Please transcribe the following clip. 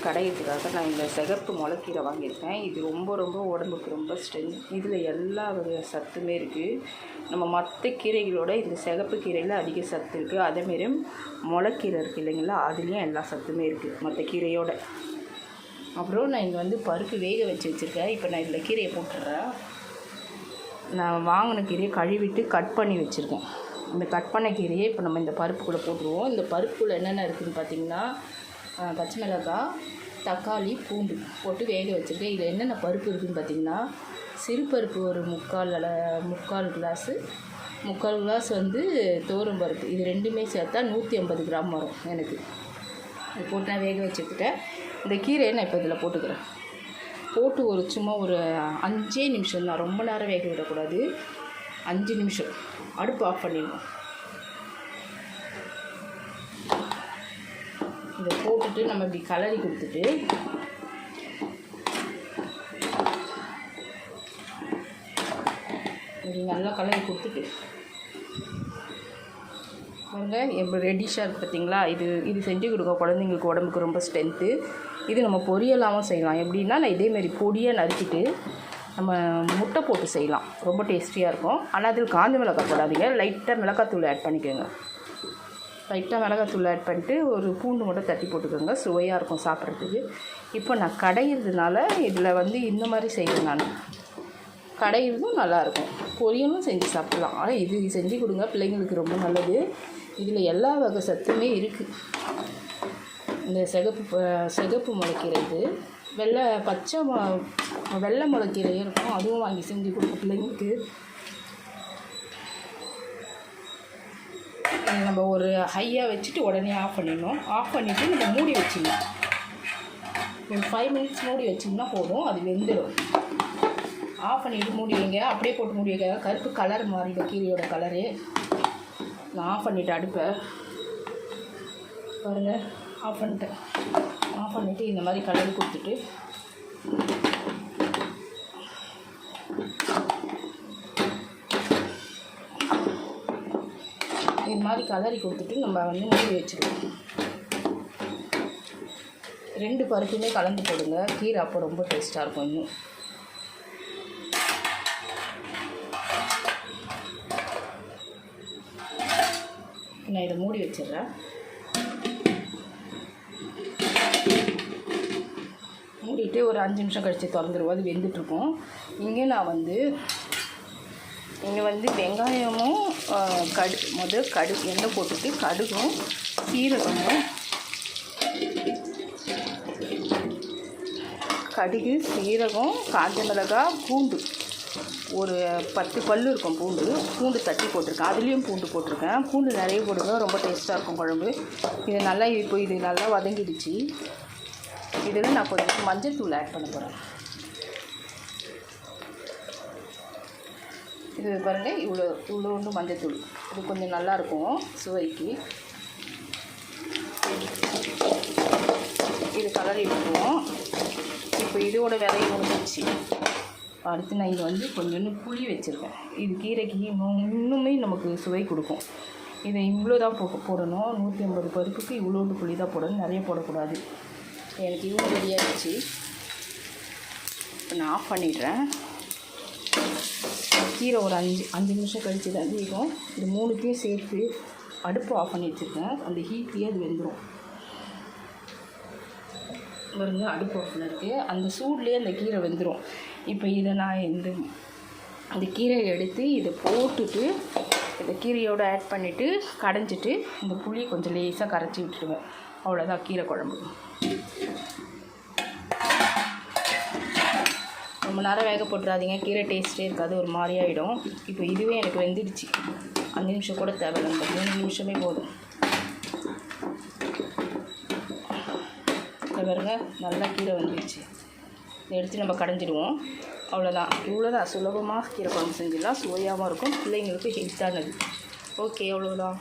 கடையிறதுக்காக நான் இந்த சிகப்பு முளைக்கீரை வாங்கியிருக்கேன். இது ரொம்ப ரொம்ப உடம்புக்கு ரொம்ப ஸ்ட்ரென்த். இதில் எல்லா வகை சத்துமே இருக்குது. நம்ம மற்ற கீரைகளோட இந்த சிகப்பு கீரையில் அதிக சத்து இருக்குது. அதேமாரி முளைக்கீரை இருக்குது இல்லைங்களா, அதுலேயும் எல்லா சத்துமே இருக்குது மற்ற கீரையோட. அப்புறம் நான் இங்கே வந்து பருப்பு வேக வச்சுருக்கேன். இப்போ நான் இதில் கீரையை போட்டுடுறேன். நான் வாங்கின கீரையை கழுவிட்டு கட் பண்ணி வச்சுருக்கேன். இந்த கட் பண்ண கீரையை இப்போ நம்ம இந்த பருப்புக்குள்ளே போட்டுருவோம். இந்த பருப்புக்குள்ளே என்னென்ன இருக்குதுன்னு பார்த்திங்கன்னா, பச்சை மிளகாய், தக்காளி, பூண்டு போட்டு வேக வச்சுருக்கேன். இதில் என்னென்ன பருப்பு இருக்குதுன்னு பார்த்திங்கன்னா, சிறுபருப்பு ஒரு முக்கால் கிளாஸ் வந்து துவரம் பருப்பு. இது ரெண்டுமே சேர்த்தா 150 கிராம் வரும் எனக்கு. இது போட்டு நான் வேக வச்சுக்கிட்டேன். இந்த கீரையை நான் இப்போ இதில் போட்டுக்கிறேன். போட்டு சும்மா ஒரு 5 நிமிஷம் தான், ரொம்ப நேரம் வேக விடக்கூடாது. 5 நிமிஷம் அடுப்பு ஆஃப் பண்ணிடணும். இதை போட்டுட்டு நம்ம இப்படி கலரி கொடுத்துட்டு இப்படி நல்லா கலரி கொடுத்துட்டு பாருங்க எப்படி ரெட்டிஷாக இருக்குது பார்த்தீங்களா. இது செஞ்சு கொடுக்க குழந்தைங்களுக்கு உடம்புக்கு ரொம்ப ஸ்ட்ரென்த்து. இது நம்ம பொரியலாகவும் செய்யலாம். எப்படின்னா, நான் இதேமாரி பொடியாக நறுக்கிட்டு நம்ம முட்டை போட்டு செய்யலாம். ரொம்ப டேஸ்டியாக இருக்கும். ஆனால் அதில் காஞ்ச மிளகாய் போடாதீங்க, லைட்டாக மிளகாத்தூள் ஆட் பண்ணிக்கோங்க. லைட்டாக மிளகாத்தூள் ஆட் பண்ணிட்டு ஒரு பூண்டு மட்டும் தட்டி போட்டுக்கோங்க. சுவையாக இருக்கும் சாப்பிட்றதுக்கு. இப்போ நான் கடையிறதுனால இதில் வந்து இந்த மாதிரி செய்வேன். நான் கடையிறதும் நல்லாயிருக்கும், பொரியலும் செஞ்சு சாப்பிட்லாம். ஆனால் இது செஞ்சு கொடுங்க, பிள்ளைங்களுக்கு ரொம்ப நல்லது. இதில் எல்லா வகை சத்துமே இருக்குது. இந்த சிகப்பு முளைக்கீரை, இது வெள்ளை முளைக்கீரையும் இருக்கும். அதுவும் வாங்கி செஞ்சு கொடுக்க பிள்ளைங்களுக்கு. நம்ம ஒரு ஹையாக வச்சுட்டு உடனே ஆஃப் பண்ணிடணும். ஆஃப் பண்ணிவிட்டு நம்ம மூடி வச்சிடணும். ஒரு 5 மினிட்ஸ் மூடி வச்சிங்கன்னா போதும், அது வெந்துடும். ஆஃப் பண்ணிவிட்டு மூடி வைங்க. அப்படியே போட்டு மூடி வைக்க, கருப்பு கலர் மாறிடும் கீரையோட கலரு. நான் ஆஃப் பண்ணிவிட்டேன் அடுப்பை. பாருங்கள், ஆஃப் பண்ணிட்டேன். ஆஃப் பண்ணிவிட்டு இந்த மாதிரி கலரி கொடுத்துட்டு இது மாதிரி கலரி கொடுத்துட்டு நம்ம வந்து மூடி வச்சுருவோம். 2 பருப்புமே கலந்து போடுங்க. கீரை அப்போ ரொம்ப டேஸ்ட்டாக இருக்கும். இன்னும் நான் இதை மூடி வச்சிடுறேன். மூடிட்டு ஒரு 5 நிமிஷம் கழித்து திறந்துருவோம். அது வெந்துட்டுருக்கும். இங்கே வந்து வெங்காயமும் எண்ணெய் போட்டுட்டு கடுகும் சீரகமும் காஞ்ச மிளகாய், பூண்டு ஒரு 10 பல் இருக்கும். பூண்டு தட்டி போட்டிருக்கேன். அதுலேயும் பூண்டு போட்டிருக்கேன். பூண்டு நிறைய போடுங்க, ரொம்ப டேஸ்ட்டாக இருக்கும் குழம்பு. இது நல்லா வதங்கிடுச்சு. இதில் நான் கொஞ்சம் மஞ்சள் தூள் ஆட் பண்ண போகிறேன். இது பாருங்கள், இவ்வளோ மஞ்சள் தூள். இது கொஞ்சம் நல்லாயிருக்கும் சுவைக்கு. இது கலரி விட்டுருவோம். இப்போ இதோட விதையை முடிஞ்சிச்சு. அடுத்து நான் இங்கே வந்து கொஞ்சோண்டு புளி வச்சுருக்கேன். இது கீரைக்கு இன்னுமே நமக்கு சுவை கொடுக்கும். இதை இவ்வளோ தான் போடணும். 150 பருப்புக்கு இவ்வளோண்டு புளி தான் போடணும், நிறைய போடக்கூடாது. எனக்கு இவ்வளோ ரெடியாகிடுச்சு. இப்போ நான் ஆஃப் பண்ணிடுறேன். கீரை ஒரு 5 நிமிஷம் கழித்து தான் இருக்கும். இது 3த்தையும் சேர்த்து அடுப்பு ஆஃப் பண்ணி வச்சுருக்கேன். அந்த ஹீட்லேயே அது வெந்துடும். பாருங்க, அடுப்பு ஆஃப் பண்ணிருக்கு. அந்த சூட்லேயே அந்த கீரை வெந்துடும். இப்போ இதை நான் அந்த கீரையை எடுத்து இதை போட்டுட்டு இந்த கீரையோடு ஆட் பண்ணிவிட்டு கடைஞ்சிட்டு இந்த புளியை கொஞ்சம் லேசாக கரைச்சி விட்டுடுவேன். அவ்வளோதான் கீரை குழம்பு. ரொம்ப நேரம் வேக போட்டுறாதீங்க, கீரை டேஸ்ட்டே இருக்காது, ஒரு மாதிரி ஆகிடும். இப்போ இதுவே எனக்கு வெந்துடுச்சு. 5 நிமிஷம் கூட தேவையில்லை, 3 நிமிஷமே போதும். பாருங்க, நல்லா கீரை வந்துடுச்சு. இதை எடுத்து நம்ம கடைஞ்சிடுவோம். அவ்வளோதான். சுலபமாக கீரை குழம்பு செஞ்சிடலாம். சுவையாகவும் இருக்கும், பிள்ளைங்களுக்கு ஹெல்த்தானது. ஓகே, அவ்வளோதான்.